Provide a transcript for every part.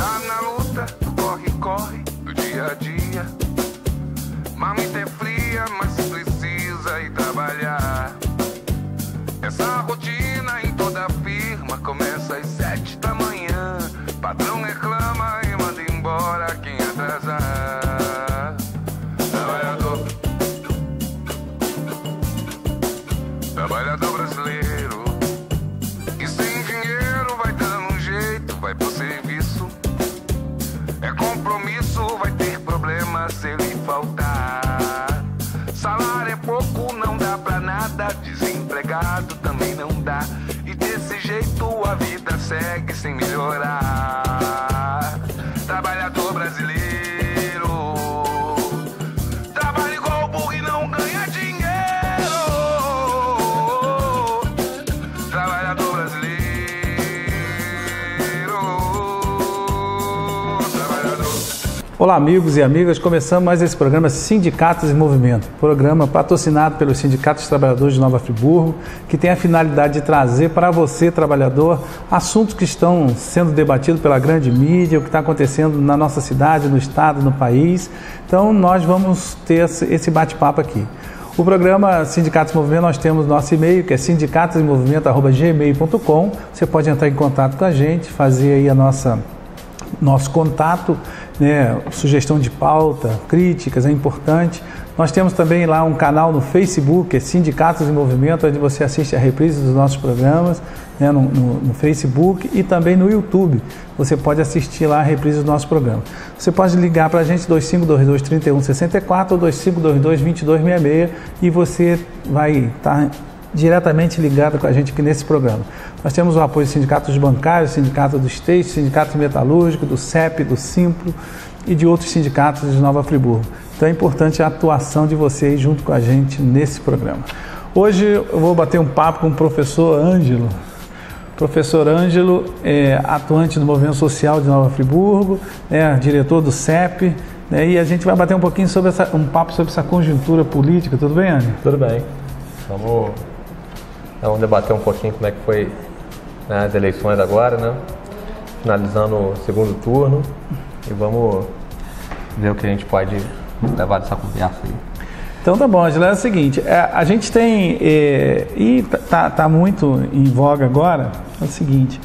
Tá na luta, corre do dia a dia. Mamita é fria, mas se precisa ir trabalhar. Essa rotina em toda firma começa às 7 da manhã. Patrão reclama e manda embora quem atrasar. Trabalhador brasileiro, e sem dinheiro vai dando um jeito, vai pro serviço. É compromisso, vai ter problema se ele faltar. Salário é pouco, não dá pra nada, desempregado também não dá. E desse jeito a vida segue sem melhorar. Trabalhador brasileiro, trabalha igual burro e não ganha dinheiro. Trabalhador brasileiro, trabalhador. Olá amigos e amigas, começamos mais esse programa Sindicatos em Movimento, programa patrocinado pelos Sindicatos Trabalhadores de Nova Friburgo, que tem a finalidade de trazer para você, trabalhador, assuntos que estão sendo debatidos pela grande mídia, o que está acontecendo na nossa cidade, no estado, no país. Então nós vamos ter esse bate-papo aqui. O programa Sindicatos em Movimento, nós temos nosso e-mail, que é sindicatosemmovimento@gmail.com. Você pode entrar em contato com a gente, fazer aí nosso contato, né, sugestão de pauta, críticas, é importante. Nós temos também lá um canal no Facebook, é Sindicatos em Movimento, onde você assiste a reprise dos nossos programas, né, no Facebook e também no YouTube. Você pode assistir lá a reprise do nosso programa. Você pode ligar para a gente 2522-3164 ou 2522-2266 e você vai estar diretamente ligado com a gente aqui nesse programa. Nós temos o apoio dos sindicatos bancários, sindicato do Esteixo, sindicato metalúrgico, do CEP, do Simpro e de outros sindicatos de Nova Friburgo. Então é importante a atuação de vocês junto com a gente nesse programa. Hoje eu vou bater um papo com o professor Ângelo. Professor Ângelo é atuante do Movimento Social de Nova Friburgo, diretor do CEP, e a gente vai bater um pouquinho sobre um papo sobre essa conjuntura política. Tudo bem, Ângelo? Tudo bem. Vamos debater um pouquinho como é que foi, né, as eleições agora, né? Finalizando o segundo turno, e vamos ver o que a gente pode levar dessa conversa aí. Então tá bom, Angela, é o seguinte, a gente tem, e tá muito em voga agora, é o seguinte,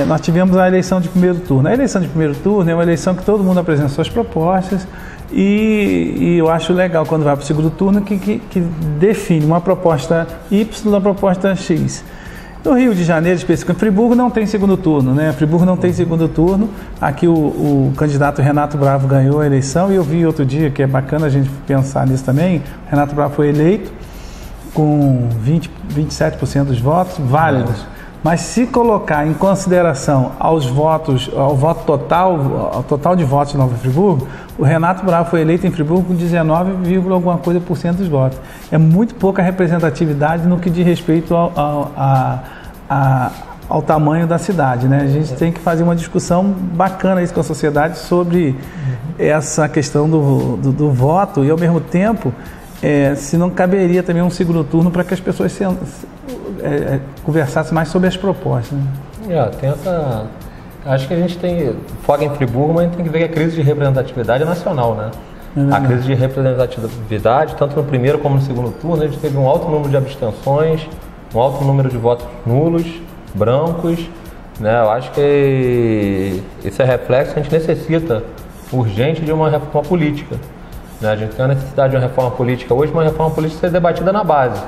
nós tivemos a eleição de primeiro turno. A eleição de primeiro turno é uma eleição que todo mundo apresenta suas propostas, e eu acho legal quando vai para o segundo turno que define uma proposta Y e uma proposta X. No Rio de Janeiro, especificamente, Friburgo não tem segundo turno, né? Friburgo não tem segundo turno. Aqui o candidato Renato Bravo ganhou a eleição e eu vi outro dia, que é bacana a gente pensar nisso também, o Renato Bravo foi eleito com 27% dos votos válidos. Mas se colocar em consideração ao voto total de votos de Nova Friburgo, o Renato Bravo foi eleito em Friburgo com 19, alguma coisa por cento dos votos. É muito pouca representatividade no que diz respeito ao tamanho da cidade, né? A gente tem que fazer uma discussão bacana isso com a sociedade sobre essa questão do voto e, ao mesmo tempo, se não caberia também um segundo turno para que as pessoas conversassem mais sobre as propostas, né? Acho que a gente tem foca em Friburgo, mas a gente tem que ver que a crise de representatividade é nacional, né? A crise de representatividade, tanto no primeiro como no segundo turno, a gente teve um alto número de abstenções, um alto número de votos nulos, brancos, né? Eu acho que esse é reflexo que a gente necessita urgente de uma reforma política, né? A gente tem a necessidade de uma reforma política hoje, uma reforma política ser debatida na base,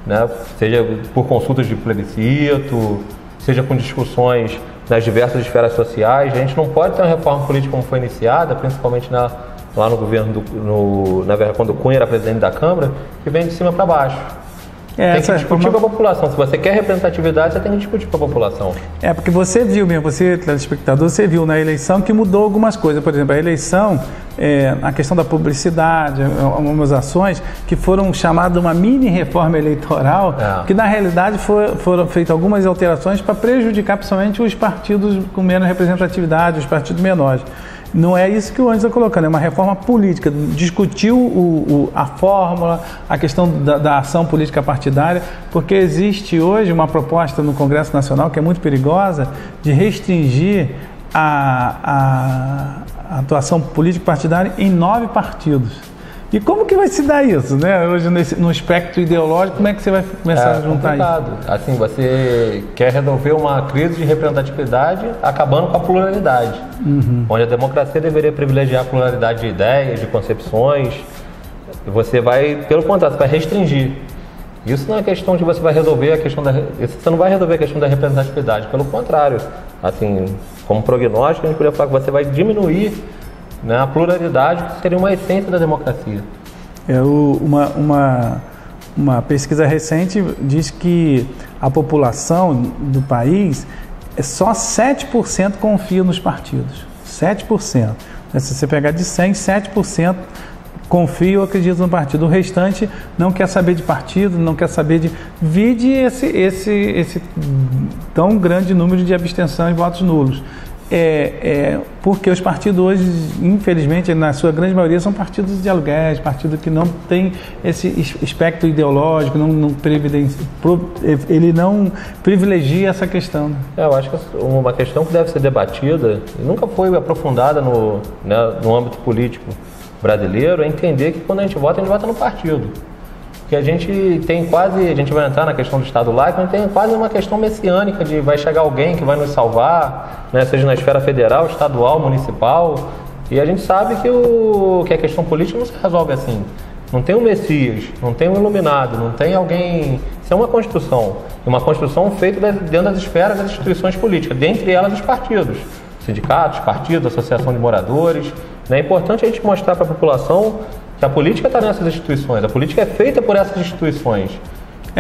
né? Seja por consultas de plebiscito, seja com discussões nas diversas esferas sociais. A gente não pode ter uma reforma política como foi iniciada, principalmente lá no governo, quando o Cunha era presidente da Câmara, que vem de cima para baixo. Tem que discutir com a população. Se você quer representatividade, você tem que discutir com a população. Porque você viu mesmo, você, telespectador, você viu na eleição que mudou algumas coisas. Por exemplo, a eleição, a questão da publicidade, algumas ações que foram chamadas de uma mini reforma eleitoral, que na realidade foram feitas algumas alterações para prejudicar principalmente os partidos com menos representatividade, os partidos menores. Não é isso que o Ângelo está colocando, é uma reforma política. Discutiu a fórmula, a questão da ação política partidária, porque existe hoje uma proposta no Congresso Nacional que é muito perigosa de restringir a atuação político-partidária em 9 partidos. E como que vai se dar isso, né? Hoje, no espectro ideológico, como é que você vai começar a juntar complicado. isso? Assim, você quer resolver uma crise de representatividade acabando com a pluralidade, onde a democracia deveria privilegiar a pluralidade de ideias, de concepções. Você vai, pelo contrário, você vai restringir. Isso não é questão de você vai resolver a questão você não vai resolver a questão da representatividade, pelo contrário. Assim, como prognóstico, a gente poderia falar que você vai diminuir, né, a pluralidade, que seria uma essência da democracia. Uma pesquisa recente diz que a população do país, só 7% confia nos partidos. 7%. Se você pegar de 100, 7% confia ou acredita no partido. O restante não quer saber de partido, não quer saber de... Vide esse tão grande número de abstenção e votos nulos. Porque os partidos hoje, infelizmente, na sua grande maioria, são partidos de aluguéis, partidos que não têm esse espectro ideológico, ele não privilegia essa questão. Eu acho que uma questão que deve ser debatida, e nunca foi aprofundada no âmbito político brasileiro, é entender que quando a gente vota no partido. Que a gente tem quase, a gente vai entrar na questão do Estado laico, a gente tem quase uma questão messiânica de vai chegar alguém que vai nos salvar, né, seja na esfera federal, estadual, municipal, e a gente sabe que a questão política não se resolve assim. Não tem um Messias, não tem um iluminado, não tem alguém... Isso é uma construção feita dentro das esferas das instituições políticas, dentre elas os partidos, sindicatos, partidos, associação de moradores. É importante a gente mostrar para a população que a política está nessas instituições, a política é feita por essas instituições.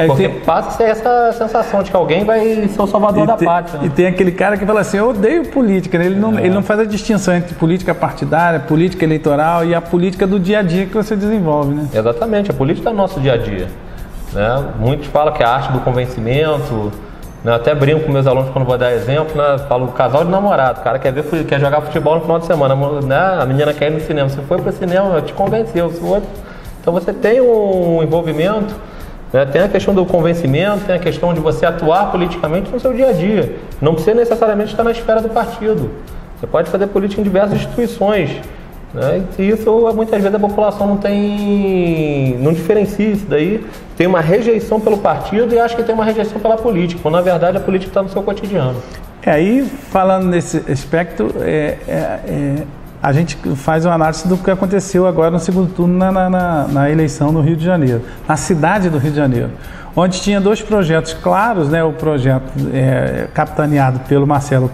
Porque passa a ser essa sensação de que alguém vai ser o salvador da pátria. Né? E tem aquele cara que fala assim, eu odeio política, né? Ele não faz a distinção entre política partidária, política eleitoral e a política do dia a dia que você desenvolve, né? Exatamente, a política é o nosso dia a dia. Né? Muitos falam que é a arte do convencimento, né? Eu até brinco com meus alunos quando vou dar exemplo, né? Falo casal de namorado, o cara quer jogar futebol no final de semana, né? A menina quer ir no cinema, você foi para o cinema, te convenceu, então você tem um envolvimento, né? Tem a questão do convencimento, tem a questão de você atuar politicamente no seu dia a dia, não precisa necessariamente estar na esfera do partido, você pode fazer política em diversas instituições, né? E isso muitas vezes a população não diferencia isso daí, tem uma rejeição pelo partido e acha que tem uma rejeição pela política, quando na verdade a política está no seu cotidiano. Aí, falando nesse aspecto, a gente faz uma análise do que aconteceu agora no segundo turno na eleição no Rio de Janeiro, na cidade do Rio de Janeiro, onde tinha 2 projetos claros, né? O projeto capitaneado pelo Marcelo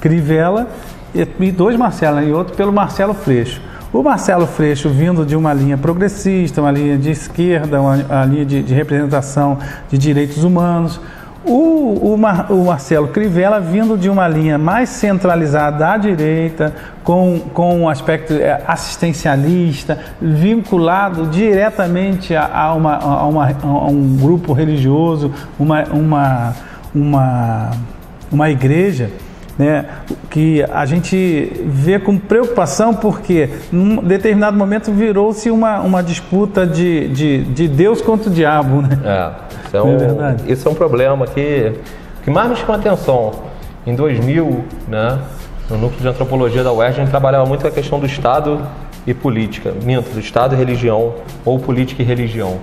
Crivella e 2 Marcelo, e outro pelo Marcelo Freixo. O Marcelo Freixo vindo de uma linha progressista, uma linha de esquerda, uma linha de representação de direitos humanos. O Marcelo Crivella vindo de uma linha mais centralizada à direita, com um aspecto assistencialista, vinculado diretamente a um grupo religioso, uma igreja, né, que a gente vê com preocupação porque num determinado momento virou-se uma disputa de Deus contra o diabo, né? Isso é um problema que mais me chama a atenção. Em 2000, né, no núcleo de antropologia da UERJ, a gente trabalhava muito com a questão do Estado e política, do Estado e religião, ou política e religião.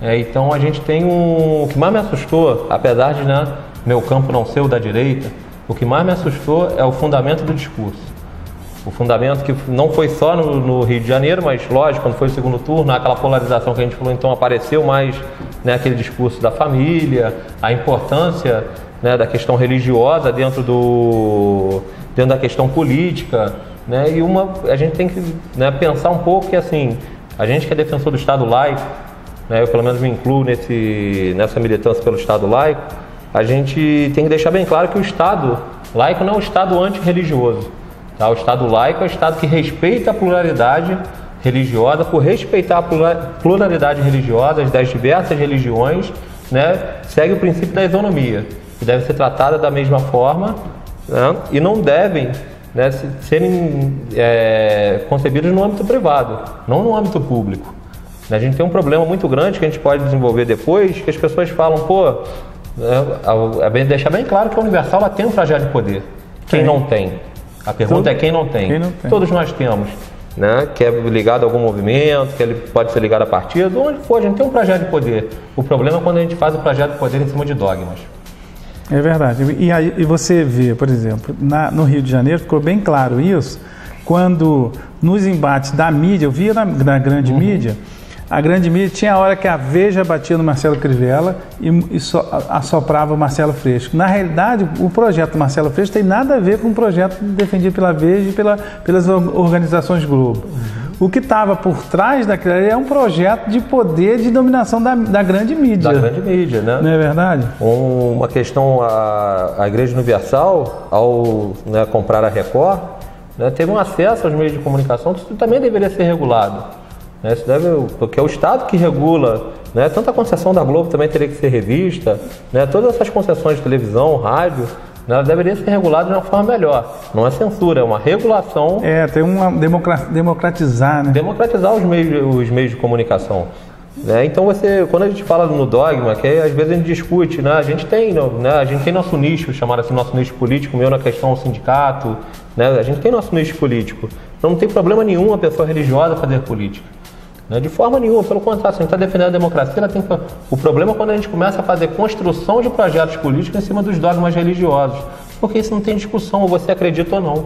Então a gente tem o que mais me assustou, apesar de, né, meu campo não ser o da direita, o que mais me assustou é o fundamento do discurso. O fundamento que não foi só no Rio de Janeiro, mas lógico, quando foi o segundo turno, aquela polarização que a gente falou, então apareceu mais, né, aquele discurso da família, a importância, né, da questão religiosa dentro da questão política, né, e a gente tem que, né, pensar um pouco que assim, a gente que é defensor do Estado laico, né, eu pelo menos me incluo nessa militância pelo Estado laico, a gente tem que deixar bem claro que o Estado laico não é um Estado antirreligioso. Tá? O Estado laico é o Estado que respeita a pluralidade religiosa, por respeitar a pluralidade religiosa das diversas religiões, né, segue o princípio da isonomia, que deve ser tratada da mesma forma, né, e não devem, né, serem concebidos no âmbito privado, não no âmbito público. A gente tem um problema muito grande que a gente pode desenvolver depois, que as pessoas falam, deixar bem claro que a Universal ela tem um trajeto de poder. Quem não tem? A pergunta é quem não tem. Quem não tem. Todos nós temos, né? Que é ligado a algum movimento, que ele pode ser ligado a partido, onde for, a gente tem um projeto de poder. O problema é quando a gente faz o projeto de poder em cima de dogmas. É verdade. E você vê, por exemplo, no Rio de Janeiro, ficou bem claro isso, quando nos embates da mídia, eu via na grande mídia, a grande mídia tinha a hora que a Veja batia no Marcelo Crivella e assoprava o Marcelo Freixo. Na realidade, o projeto Marcelo Freixo tem nada a ver com o projeto defendido pela Veja e pelas organizações Globo. O que estava por trás daquilo é um projeto de poder de dominação da grande mídia. Da grande mídia, né? Não é verdade? Uma questão, a Igreja Universal, ao comprar a Record, né, teve um acesso aos meios de comunicação que isso também deveria ser regulado. Né, porque é o Estado que regula, né, tanto a concessão da Globo também teria que ser revista, né, todas essas concessões de televisão, rádio, né, ela deveria ser regulada de uma forma melhor. Não é censura, é uma regulação. Tem uma democratizar, né? Democratizar os meios de comunicação. Né? Então quando a gente fala no dogma, que às vezes a gente discute, né? A gente tem nosso nicho, chamado assim, nosso nicho político, meu na questão sindicato, né? A gente tem nosso nicho político. Então não tem problema nenhum a pessoa religiosa fazer política. Né? De forma nenhuma, pelo contrário, se a gente está defendendo a democracia, o problema é quando a gente começa a fazer construção de projetos políticos em cima dos dogmas religiosos, porque isso não tem discussão, ou você acredita ou não.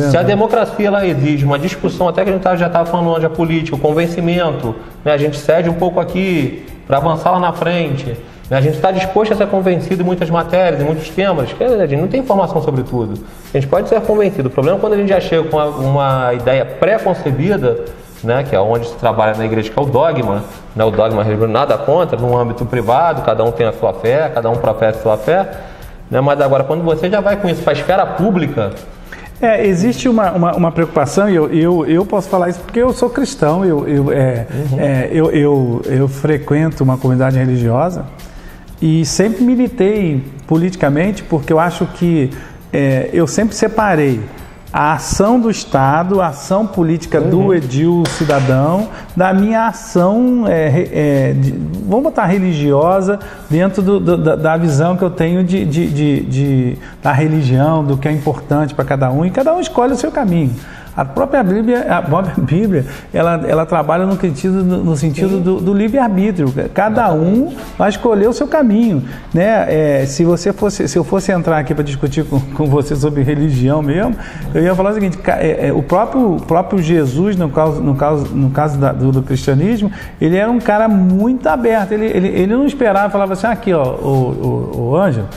Se a democracia ela exige uma discussão, até que a gente já estava falando onde a política, o convencimento, né? A gente cede um pouco aqui para avançar lá na frente, né? A gente está disposto a ser convencido em muitas matérias, em muitos temas, que a gente não tem informação sobre tudo. A gente pode ser convencido. O problema é quando a gente já chega com uma ideia pré-concebida, né? Que é onde se trabalha na igreja, que é o dogma, né? O dogma religioso, nada contra, no âmbito privado, cada um tem a sua fé, cada um professa a sua fé, né? Mas agora, quando você já vai com isso para a esfera pública... existe uma preocupação, e eu posso falar isso porque eu sou cristão, eu frequento uma comunidade religiosa e sempre militei politicamente, porque eu acho que eu sempre separei a ação do Estado, a ação política do edil cidadão, da minha ação, vamos botar religiosa, dentro da visão que eu tenho da religião, do que é importante para cada um, e cada um escolhe o seu caminho. A própria Bíblia, ela trabalha no sentido do livre-arbítrio. Cada um vai escolher o seu caminho, né? Se eu fosse entrar aqui para discutir com você sobre religião mesmo, eu ia falar o seguinte: o próprio Jesus, no caso do cristianismo, ele era um cara muito aberto. Ele não esperava, falava assim: aqui, ó, o Ângelo,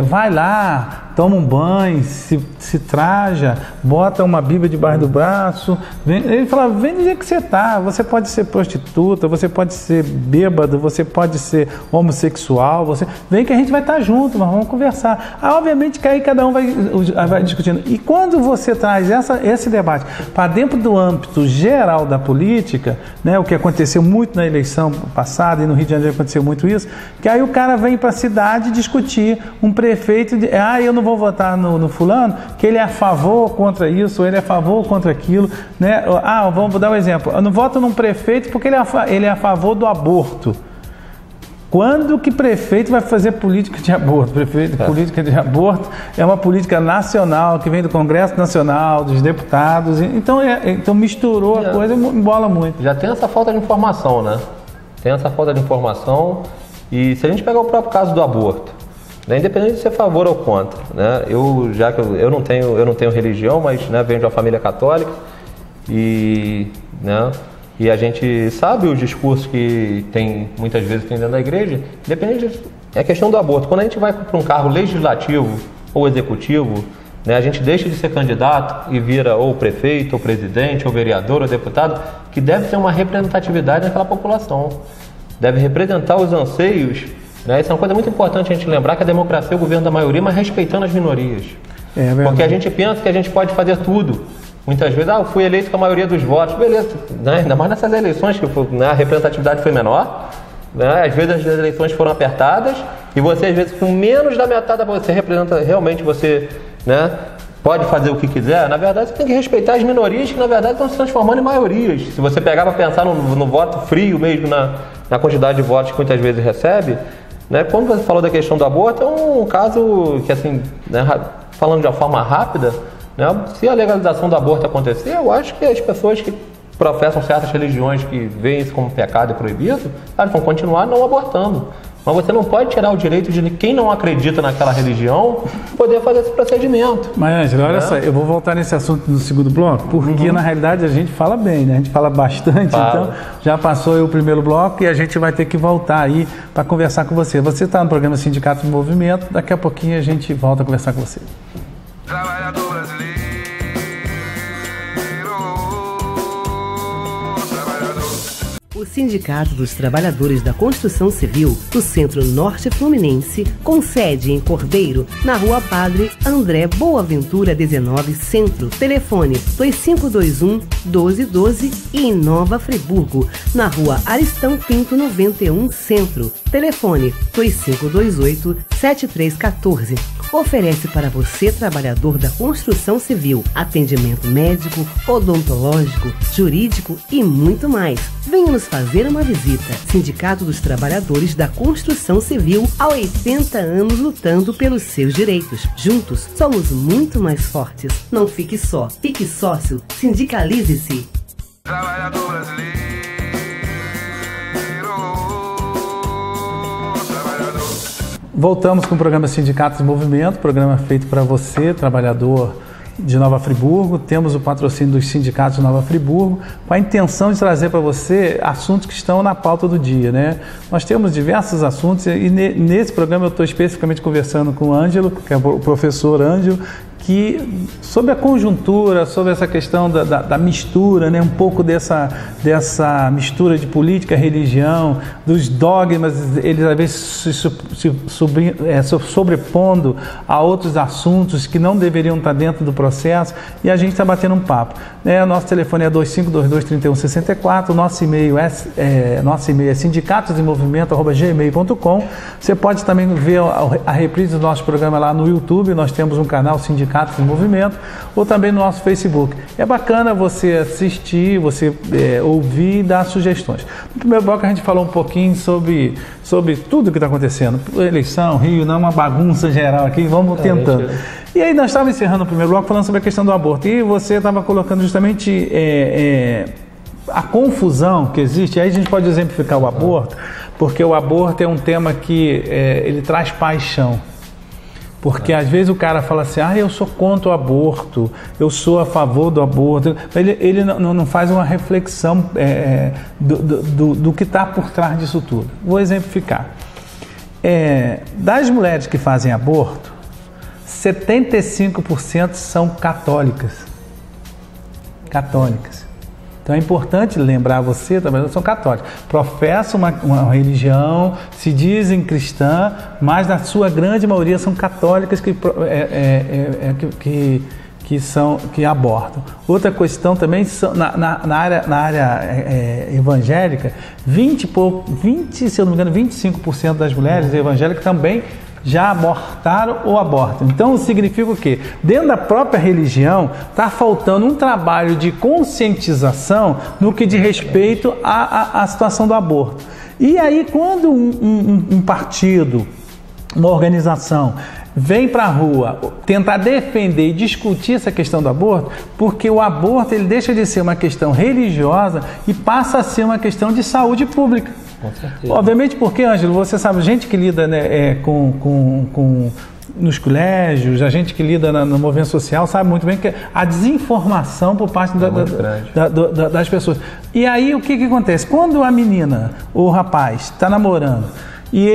vai lá, toma um banho, se traja, bota uma Bíblia debaixo do braço. Ele falava: vem do jeito que você está. Você pode ser prostituta, você pode ser bêbado, você pode ser homossexual. Vem que a gente vai estar junto, mas vamos conversar. Obviamente que aí cada um vai discutindo. E quando você traz esse debate para dentro do âmbito geral da política, né, o que aconteceu muito na eleição passada, e no Rio de Janeiro aconteceu muito isso, que aí o cara vem para a cidade discutir um prefeito eu não vou votar no fulano, que ele é a favor ou contra isso, ou ele é a favor ou contra aquilo, né? Vamos dar um exemplo: eu não voto num prefeito porque ele é a favor do aborto. Quando que prefeito vai fazer política de aborto? Política de aborto é uma política nacional, que vem do Congresso Nacional, dos deputados, então misturou a coisa e embola muito. Já tem essa falta de informação, né? Tem essa falta de informação, e se a gente pegar o próprio caso do aborto, né, independente de ser a favor ou contra, né, eu não tenho religião, mas, né, venho de uma família católica e a gente sabe os discursos que muitas vezes tem dentro da igreja. Independente disso, é a questão do aborto. Quando a gente vai para um cargo legislativo ou executivo, né, a gente deixa de ser candidato e vira ou prefeito, ou presidente, ou vereador, ou deputado, que deve ter uma representatividade naquela população, deve representar os anseios. Isso é uma coisa muito importante a gente lembrar, que a democracia é o governo da maioria, mas respeitando as minorias. Porque a gente pensa que a gente pode fazer tudo. Muitas vezes, eu fui eleito com a maioria dos votos, beleza, né? Ainda mais nessas eleições que a representatividade foi menor, né? Às vezes as eleições foram apertadas e você, às vezes, com menos da metade você representa, realmente você, né, pode fazer o que quiser. Na verdade, você tem que respeitar as minorias, que na verdade estão se transformando em maiorias. Se você pegar para pensar no voto frio mesmo, na quantidade de votos que muitas vezes recebe, né? Quando você falou da questão do aborto, é um caso que, assim, né, falando de uma forma rápida, né? Se a legalização do aborto acontecer, eu acho que as pessoas que professam certas religiões que veem isso como pecado e proibido, elas vão continuar não abortando. Mas você não pode tirar o direito de quem não acredita naquela religião poder fazer esse procedimento. Mas, Ângelo, olha só, eu vou voltar nesse assunto no segundo bloco, porque na realidade a gente fala bem, né? A gente fala bastante, então já passou aí o primeiro bloco e a gente vai ter que voltar aí para conversar com você. Você está no programa Sindicato de Movimento, daqui a pouquinho a gente volta a conversar com você. Trabalhador brasileiro. O Sindicato dos Trabalhadores da Construção Civil do Centro-Norte Fluminense, com sede em Cordeiro, na Rua Padre André Boaventura 19, Centro. Telefone 2521-1212 e em Nova Friburgo, na Rua Aristão Pinto 91, Centro. Telefone 2528-7314. Oferece para você, trabalhador da construção civil, atendimento médico, odontológico, jurídico e muito mais. Venha nos fazer uma visita. Sindicato dos Trabalhadores da Construção Civil, há 80 anos lutando pelos seus direitos. Juntos, somos muito mais fortes. Não fique só, fique sócio, sindicalize-se. Trabalhador brasileiro. Voltamos com o programa Sindicatos em Movimento, programa feito para você, trabalhador de Nova Friburgo. Temos o patrocínio dos sindicatos de Nova Friburgo, com a intenção de trazer para você assuntos que estão na pauta do dia, né? Nós temos diversos assuntos e nesse programa eu estou especificamente conversando com o Ângelo, que é o professor Ângelo, que sobre a conjuntura, sobre essa questão da mistura, né, um pouco dessa mistura de política, religião, dos dogmas, eles às vezes se sobrepondo a outros assuntos que não deveriam estar dentro do processo, e a gente está batendo um papo. Né? Nosso telefone é 2522-3164, nosso e-mail é sindicatosdemovimento@gmail.com. Você pode também ver a reprise do nosso programa lá no YouTube, nós temos um canal Sindicatos em Movimento, ou também no nosso Facebook. É bacana você assistir, você ouvir e dar sugestões. No primeiro bloco a gente falou um pouquinho sobre tudo que está acontecendo. Eleição, Rio, não é uma bagunça geral aqui, vamos tentando. E aí nós estávamos encerrando o primeiro bloco falando sobre a questão do aborto, e você estava colocando justamente a confusão que existe. Aí a gente pode exemplificar o aborto, porque o aborto é um tema que ele traz paixão. Porque às vezes o cara fala assim, eu sou contra o aborto, eu sou a favor do aborto. Ele não faz uma reflexão do que está por trás disso tudo. Vou exemplificar. Das mulheres que fazem aborto, 75% são católicas. Então é importante lembrar você, também são católicos, professam uma religião, se dizem cristã, mas na sua grande maioria são católicas que abortam. Outra questão também, na área evangélica, se eu não me engano, 25% das mulheres evangélicas também já abortaram ou abortam. Então significa o quê? Dentro da própria religião está faltando um trabalho de conscientização no que diz respeito à situação do aborto. E aí quando um partido, uma organização vem para a rua tentar defender e discutir essa questão do aborto, porque o aborto ele deixa de ser uma questão religiosa e passa a ser uma questão de saúde pública. Obviamente, porque, Ângelo, você sabe, gente que lida, né, nos colégios, a gente que lida no movimento social, sabe muito bem que a desinformação por parte das pessoas. E aí, o que acontece? Quando a menina ou o rapaz está namorando, e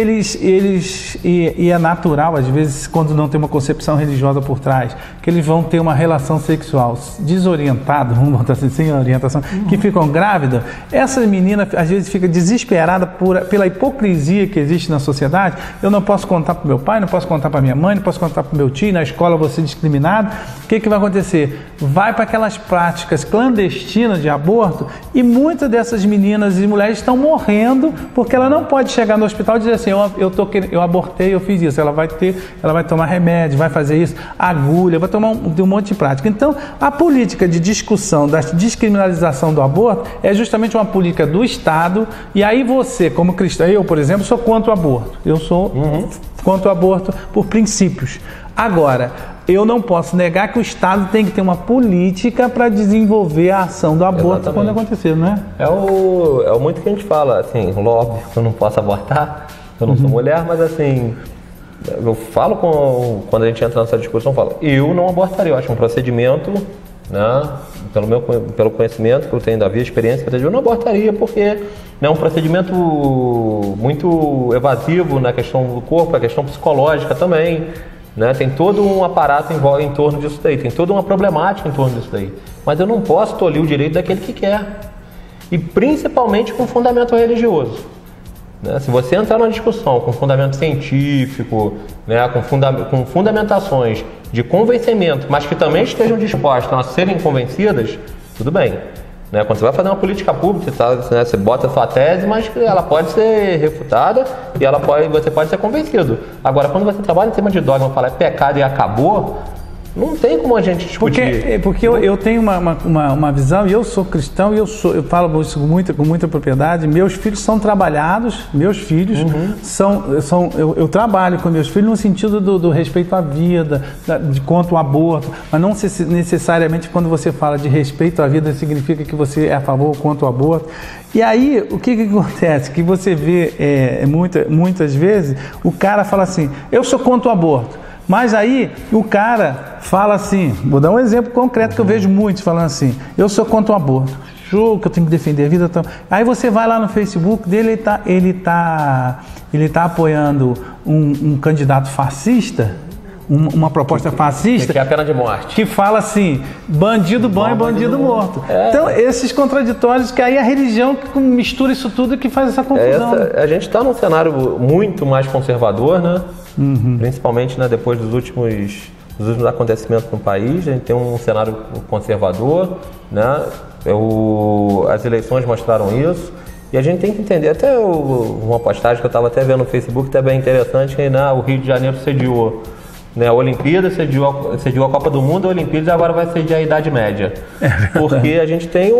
é natural, às vezes, quando não tem uma concepção religiosa por trás, que eles vão ter uma relação sexual desorientada, vamos botar assim, sem orientação, que ficam grávidas. Essa menina, às vezes, fica desesperada pela hipocrisia que existe na sociedade. Eu não posso contar para o meu pai, não posso contar para minha mãe, não posso contar para o meu tio, na escola eu vou ser discriminado. O que vai acontecer? Vai para aquelas práticas clandestinas de aborto, e muitas dessas meninas e mulheres estão morrendo porque ela não pode chegar no hospital e dizer assim, eu abortei, eu fiz isso. Ela vai tomar remédio, vai fazer isso, agulha, vai tomar um monte de prática. Então, a política de discussão da descriminalização do aborto é justamente uma política do Estado, e aí você, como cristão, eu, por exemplo, sou contra o aborto. Eu sou contra o aborto por princípios. Agora, eu não posso negar que o Estado tem que ter uma política para desenvolver a ação do aborto quando acontecer, não é? É muito que a gente fala, assim, óbvio que eu não posso abortar, eu não sou mulher, mas assim, eu falo quando a gente entra nessa discussão, eu falo, eu não abortaria, eu acho um procedimento, né, pelo conhecimento que eu tenho da vida, experiência que eu não abortaria, porque é um procedimento muito evasivo na questão do corpo, a questão psicológica também, né? Tem todo um aparato em torno disso daí, tem toda uma problemática em torno disso daí. Mas eu não posso tolir o direito daquele que quer. E principalmente com fundamento religioso. Né? Se você entrar numa discussão com fundamento científico, né? com fundamentações de convencimento, mas que também estejam dispostas a serem convencidas, tudo bem. Né? Quando você vai fazer uma política pública, né? Você bota a sua tese, mas ela pode ser refutada e você pode ser convencido. Agora, quando você trabalha em tema de dogma, fala é pecado e acabou, não tem como a gente discutir. Porque eu tenho uma visão, e eu sou cristão, e eu falo isso com muita propriedade. Meus filhos são trabalhados, eu trabalho com meus filhos no sentido do respeito à vida, de quanto ao aborto, mas não necessariamente quando você fala de respeito à vida significa que você é a favor ou contra o aborto. E aí, o que acontece? Que você vê muitas vezes, o cara fala assim, eu sou contra o aborto. Mas aí o cara fala assim, vou dar um exemplo concreto que eu vejo muitos falando assim, eu sou contra o aborto, que eu tenho que defender a vida. Aí você vai lá no Facebook dele, ele tá apoiando um candidato fascista, uma proposta fascista, que é a pena de morte, que fala assim, bandido bom é bandido morto. Então esses contraditórios, que aí a religião que mistura isso tudo e que faz essa confusão. A gente está num cenário muito mais conservador, né? Principalmente, né, depois dos últimos acontecimentos no país, a gente tem um cenário conservador, né? As eleições mostraram isso, e a gente tem que entender, até uma postagem que eu estava até vendo no Facebook, até bem interessante, né? O Rio de Janeiro sediou, né, a Olimpíada, sediou a Copa do Mundo, a Olimpíada, e agora vai sediar a Idade Média. Porque a gente tem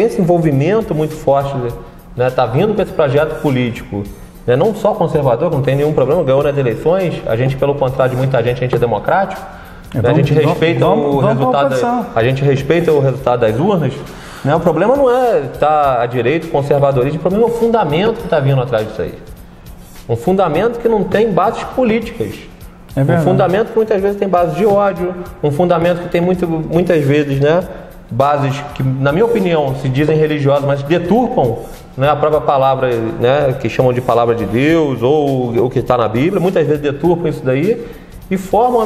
esse envolvimento muito forte, né? Tá vindo com esse projeto político, né, não só conservador, não tem nenhum problema, ganhou nas eleições, a gente, pelo contrário de muita gente, a gente é democrático, né, a gente respeita o resultado das urnas, né, o problema não é estar à direita, conservadorismo, o problema é o fundamento que está vindo atrás disso aí. Um fundamento que não tem bases políticas. Um fundamento que muitas vezes tem bases de ódio, um fundamento que tem muitas vezes, né, bases que, na minha opinião, se dizem religiosas, mas deturpam, né, a própria palavra, né, que chamam de palavra de Deus ou o que está na Bíblia, muitas vezes deturpam isso daí e formam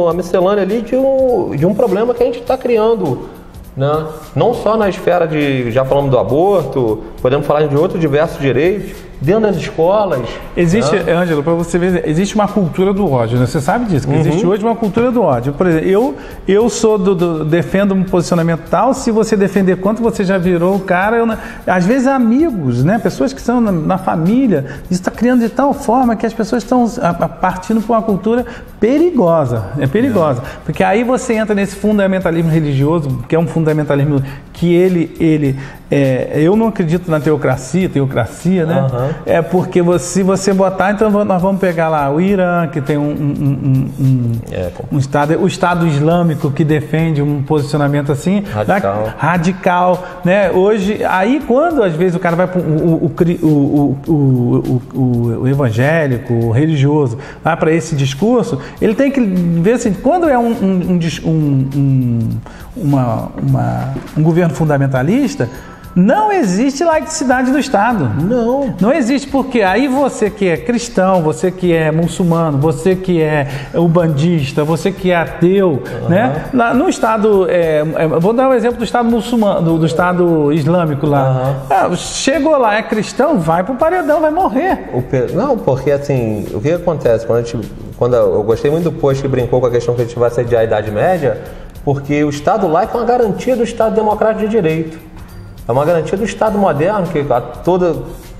a miscelânea ali de um problema que a gente está criando, né? Não só na esfera já falamos do aborto, podemos falar de outros diversos direitos, dentro das escolas. Existe, né? Ângelo, para você ver, existe uma cultura do ódio, né? Você sabe disso, que existe hoje uma cultura do ódio. Por exemplo, eu sou defendo um posicionamento tal, se você defender quanto você já virou o cara, às vezes amigos, né? Pessoas que são na família, isso está criando de tal forma que as pessoas estão partindo para uma cultura perigosa, porque aí você entra nesse fundamentalismo religioso, que é um fundamentalismo que eu não acredito na teocracia, né? É porque se você botar, então nós vamos pegar lá o Irã, que tem o Estado Islâmico que defende um posicionamento assim, radical, né? Hoje, aí quando às vezes o cara vai para o evangélico, o religioso, vai para esse discurso, ele tem que ver assim, quando é um governo fundamentalista, não existe laicidade do Estado. Não existe, porque aí você que é cristão, você que é muçulmano, você que é ubandista, você que é ateu, né? No Estado, vou dar um exemplo do Estado muçulmano, do Estado Islâmico lá. Chegou lá, é cristão, vai pro paredão, vai morrer. Não, porque assim, o que acontece? Quando eu gostei muito do post que brincou com a questão que a gente vai sediar a Idade Média, porque o Estado laico é uma garantia do Estado democrático de direito. É uma garantia do Estado moderno, que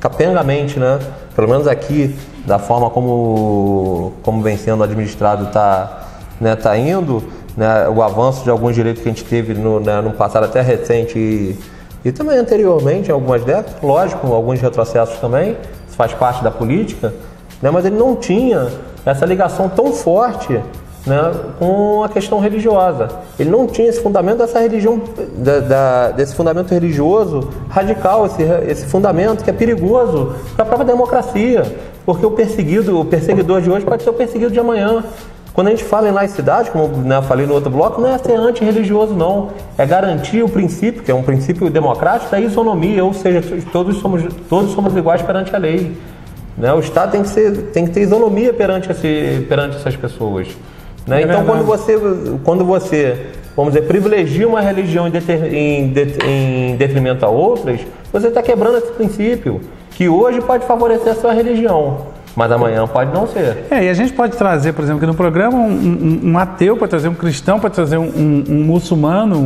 capengamente, né, pelo menos aqui, da forma como vem sendo administrado, tá indo, né, o avanço de alguns direitos que a gente teve no passado até recente e também anteriormente, em algumas décadas, lógico, alguns retrocessos também, isso faz parte da política, né, mas ele não tinha essa ligação tão forte, né, com a questão religiosa. Ele não tinha esse fundamento dessa religião, desse fundamento religioso radical, esse fundamento que é perigoso para a própria democracia, porque o perseguidor de hoje pode ser o perseguido de amanhã. Quando a gente fala em laicidade, como, né, eu falei no outro bloco, não é ser antirreligioso, não. É garantir o princípio, que é um princípio democrático, da isonomia, ou seja, todos somos iguais perante a lei. Né? O Estado tem que ter isonomia perante essas pessoas. Né? Então, quando você, vamos dizer, privilegia uma religião em detrimento a outras, você está quebrando esse princípio, que hoje pode favorecer a sua religião, mas amanhã pode não ser. E a gente pode trazer, por exemplo, aqui no programa, um ateu, pode trazer um cristão, pode trazer um muçulmano,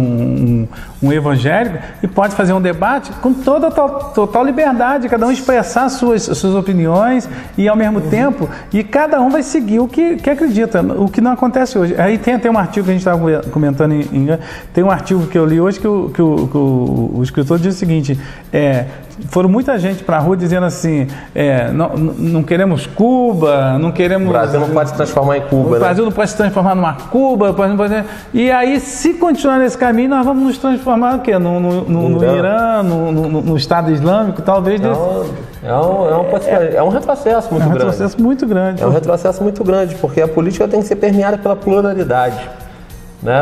um evangélico, e pode fazer um debate com toda a total liberdade, cada um expressar suas opiniões, e ao mesmo tempo, e cada um vai seguir o que acredita, o que não acontece hoje. Aí tem até um artigo que a gente estava comentando, tem um artigo que eu li hoje que o escritor diz o seguinte, foram muita gente para a rua dizendo assim, não queremos Cuba, não queremos... O Brasil não pode se transformar em Cuba, O Brasil não pode se transformar numa Cuba, e aí, se continuar nesse caminho, nós vamos nos transformar o quê? No Irã, no Estado Islâmico, talvez... É um retrocesso muito grande. É um retrocesso muito grande. É um retrocesso muito grande, porque a política tem que ser permeada pela pluralidade. Né?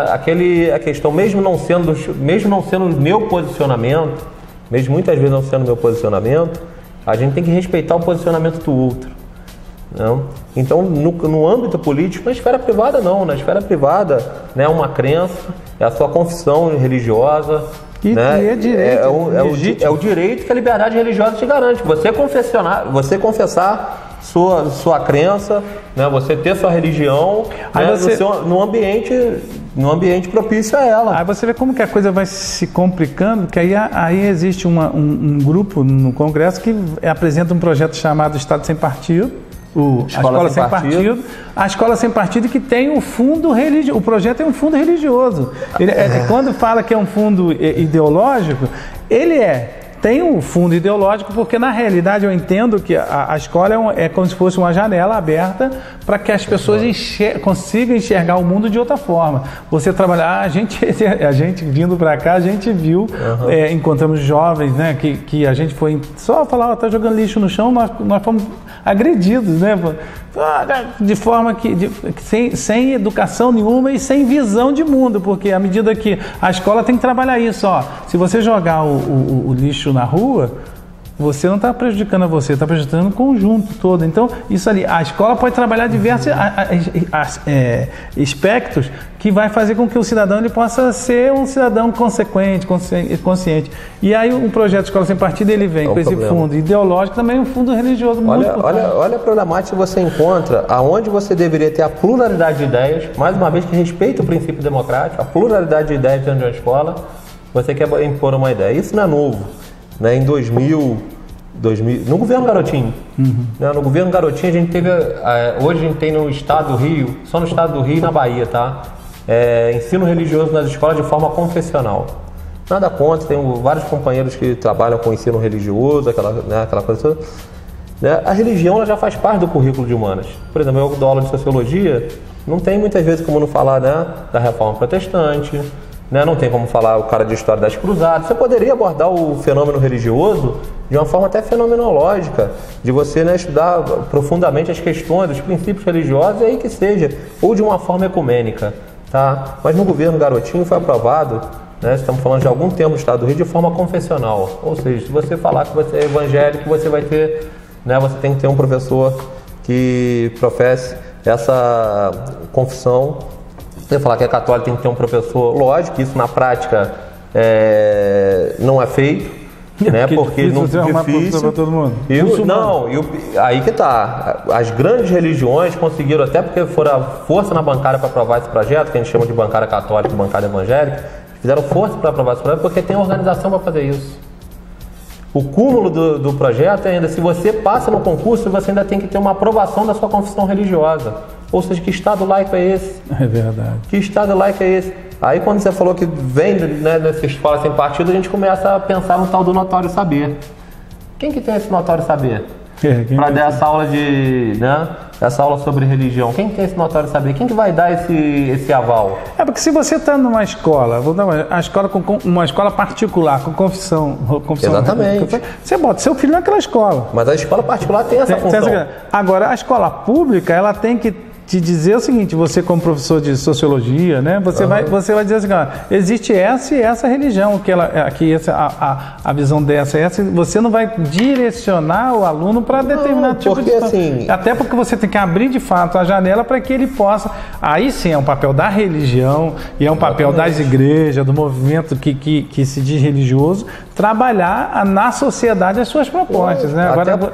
A questão, mesmo não sendo o meu posicionamento, mesmo muitas vezes não sendo meu posicionamento, a gente tem que respeitar o posicionamento do outro. Não? Então, no âmbito político, na esfera privada não. Na esfera privada, né, é uma crença, é a sua confissão religiosa. Né? É direito. É o direito que a liberdade religiosa te garante. Você confessar sua crença, né? Você ter sua religião, né? No ambiente propício a ela. Aí você vê como que a coisa vai se complicando, que aí existe um grupo no Congresso que apresenta um projeto chamado Estado Sem Partido, a Escola Sem Partido. A Escola Sem Partido, que tem um fundo religioso. O projeto é um fundo religioso. Quando fala que é um fundo ideológico, tem um fundo ideológico, porque na realidade eu entendo que a escola é como se fosse uma janela aberta para que as pessoas consigam enxergar o mundo de outra forma. Você trabalhar, a gente vindo para cá, a gente viu, encontramos jovens, né, que a gente foi só falar, tá jogando lixo no chão, nós fomos agredidos, né, de forma que sem educação nenhuma e sem visão de mundo, porque à medida que a escola tem que trabalhar isso, se você jogar o lixo na rua, você não está prejudicando a você, está prejudicando o conjunto todo. Então, isso ali, a escola pode trabalhar diversos aspectos que vai fazer com que o cidadão ele possa ser um cidadão consequente, consciente. E aí o projeto Escola Sem Partido, ele vem com esse fundo ideológico, também um fundo religioso muito importante. Olha a problemática que você encontra, aonde você deveria ter a pluralidade de ideias, mais uma vez que respeita o princípio democrático, a pluralidade de ideias dentro de uma escola, você quer impor uma ideia. Isso não é novo. Né, em 2000, no governo Garotinho. Né, no governo Garotinho, a gente teve, hoje a gente tem no estado do Rio, só no estado do Rio e na Bahia, tá? Ensino religioso nas escolas de forma confessional. Nada contra, tenho vários companheiros que trabalham com ensino religioso, aquela coisa toda. Né, a religião ela já faz parte do currículo de humanas. Por exemplo, eu dou aula de sociologia, não tem muitas vezes como não falar, né, da reforma protestante, né? Não tem como falar o cara de história das cruzadas. Você poderia abordar o fenômeno religioso de uma forma até fenomenológica, de você, né, estudar profundamente as questões, os princípios religiosos, e aí que seja, ou de uma forma ecumênica, tá? Mas no governo Garotinho foi aprovado, né, estamos falando de algum tempo no estado do Rio, de forma confessional. Ou seja, se você falar que você é evangélico, você vai ter, né, você tem que ter um professor que professe essa confissão. Você falar que é católico, tem que ter um professor. Lógico que isso na prática não é feito, né? Porque não é difícil para todo mundo. Aí que tá. As grandes religiões conseguiram, até porque foram a força na bancada para aprovar esse projeto, que a gente chama de bancada católica e bancada evangélica, fizeram força para aprovar esse projeto porque tem organização para fazer isso. O cúmulo do projeto é ainda, se você passa no concurso, você ainda tem que ter uma aprovação da sua confissão religiosa. Ou seja, que estado laico é esse? É verdade. Que estado laico é esse? Aí quando você falou que vem, né, nessa Escola Sem Partido, a gente começa a pensar no tal do notório saber. Quem que tem esse notório saber? para dar essa aula essa aula sobre religião? Quem tem esse notório saber? Quem que vai dar esse aval? Porque se você está numa escola, uma escola particular com confissão. Exatamente. Você bota seu filho naquela escola. Mas a escola particular tem essa função. Agora, a escola pública, ela tem que te dizer o seguinte: você como professor de sociologia, né, você vai dizer assim, existe essa e essa religião, a visão dessa e essa, você não vai direcionar o aluno para determinado tipo de assim, até porque você tem que abrir de fato a janela para que ele possa, aí sim é um papel da religião e é um papel das igrejas, do movimento que se diz religioso, trabalhar na sociedade as suas propostas, né? Agora,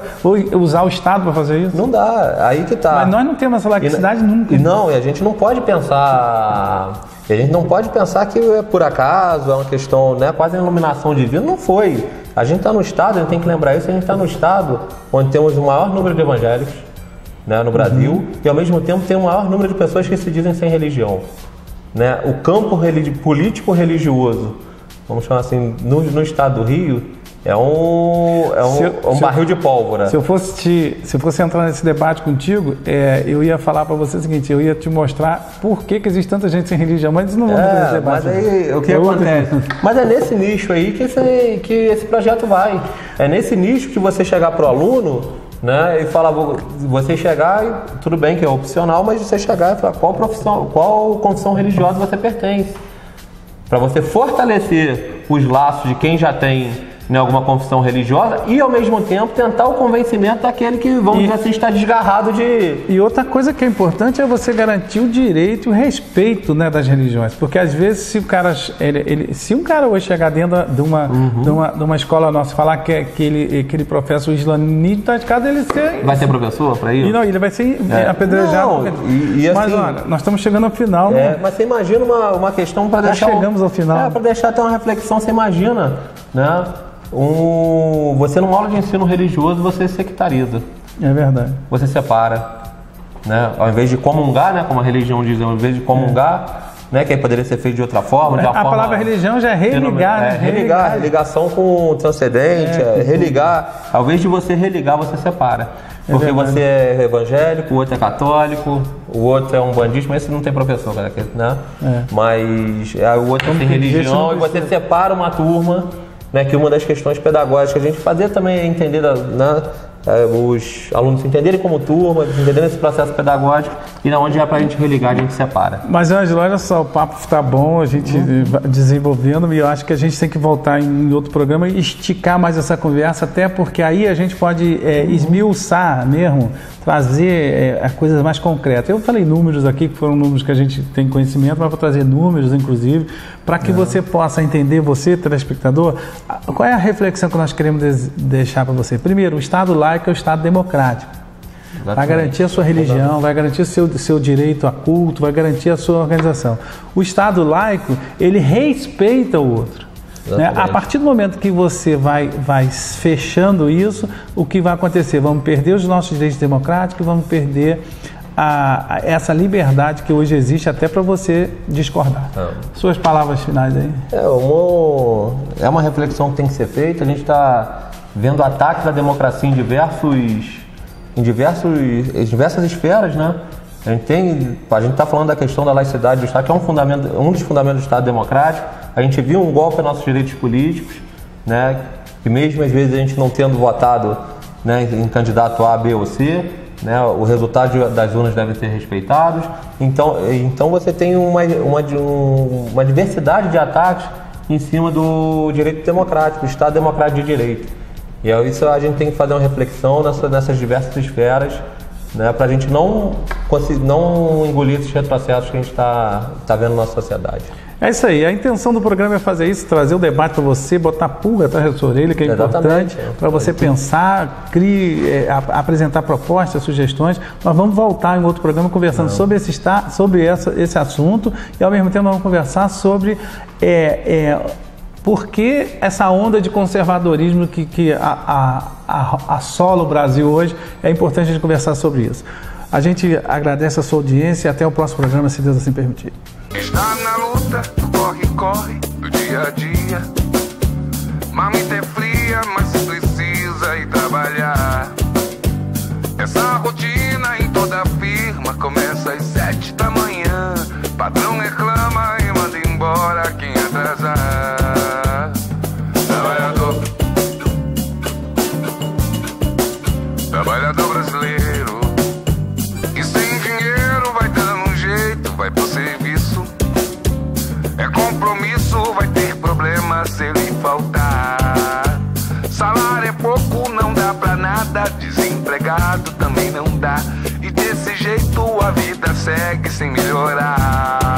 usar o Estado para fazer isso? Não dá, aí que tá. Mas nós não temos essa laxicidade nunca. E a gente não pode pensar... A gente não pode pensar que é por acaso, é uma questão, né, quase a iluminação divina. Não foi. A gente está no Estado, a gente tem que lembrar isso, a gente está no Estado onde temos o maior número de evangélicos, né, no Brasil, e ao mesmo tempo tem o maior número de pessoas que se dizem sem religião. Né? O campo político-religioso, vamos chamar assim, no estado do Rio, é um barril de pólvora. Se eu fosse entrar nesse debate contigo, eu ia falar para você o seguinte: eu ia te mostrar por que existe tanta gente sem religião, mas não vamos fazer esse debate. Mas aí, o que acontece? Mas é nesse nicho aí que esse projeto vai. É nesse nicho que você chegar para o aluno, né, e falar, você chegar, e tudo bem que é opcional, mas você chegar e falar qual confissão religiosa você pertence. Para você fortalecer os laços de quem já tem, né, alguma confissão religiosa e, ao mesmo tempo, tentar o convencimento daquele que, vamos dizer assim, está desgarrado de... E outra coisa que é importante é você garantir o direito e o respeito, né, das religiões. Porque, às vezes, se um cara hoje chegar dentro de uma escola nossa e falar que ele professa o islamismo, tá de casa ele ser... Vai ser professor para isso? Não, ele vai ser apedrejado. Mas, assim, olha, nós estamos chegando ao final. Mas você imagina uma questão para deixar... Já chegamos ao final. Para deixar até uma reflexão, você imagina, né? Você numa aula de ensino religioso, você sectariza. É verdade. Você separa, né? Ao invés de comungar, né, como a religião diz, ao invés de comungar, né, que aí poderia ser feito de outra forma. Palavra religião já é religar, né? Religação com o transcendente, religar. Ao invés de você religar, você separa. Porque você é evangélico, o outro é católico, o outro é um bandista, mas esse não tem professor, né? Mas o outro tem religião, e você separa uma turma. Né, que uma das questões pedagógicas que a gente fazer também é entender, os alunos se entenderem como turma, entenderem esse processo pedagógico, e na onde é para a gente religar, a gente separa. Mas, Ângelo, olha só, o papo está bom, a gente desenvolvendo, e eu acho que a gente tem que voltar em outro programa e esticar mais essa conversa, até porque aí a gente pode esmiuçar mesmo, trazer coisas mais concretas. Eu falei números aqui, que foram números que a gente tem conhecimento, mas vou trazer números, inclusive, para que você possa entender, você, telespectador, qual é a reflexão que nós queremos deixar para você. Primeiro, o Estado laico é o Estado democrático. Vai garantir a sua religião, vai garantir o seu direito a culto, vai garantir a sua organização. O Estado laico, ele respeita o outro. Né? A partir do momento que você vai fechando isso, o que vai acontecer? Vamos perder os nossos direitos democráticos, vamos perder essa liberdade que hoje existe até para você discordar. Suas palavras finais aí. É uma reflexão que tem que ser feita. A gente está vendo ataques à democracia em diversas esferas, né? A gente está falando da questão da laicidade do Estado, que é um dos fundamentos do Estado democrático. A gente viu um golpe aos nossos direitos políticos, né? Que mesmo às vezes a gente não tendo votado, né, em candidato A, B ou C, né, o resultado das urnas deve ser respeitado. Então você tem uma diversidade de ataques em cima do direito democrático, do Estado democrático de direito. E isso a gente tem que fazer uma reflexão nessas diversas esferas, né, para a gente não engolir esses retrocessos que a gente está vendo na nossa sociedade. É isso aí, a intenção do programa é fazer isso, trazer o debate para você, botar pulga atrás da sua orelha, que é importante, para você pensar, apresentar propostas, sugestões. Nós vamos voltar em outro programa conversando sobre esse assunto, e ao mesmo tempo nós vamos conversar sobre por que essa onda de conservadorismo que assola o Brasil hoje. É importante a gente conversar sobre isso. A gente agradece a sua audiência e até o próximo programa, se Deus assim permitir. Está na luta, corre do dia a dia. Marmita é fria, mas precisa ir trabalhar. troco não dá pra nada, desempregado também não dá. E desse jeito a vida segue sem melhorar.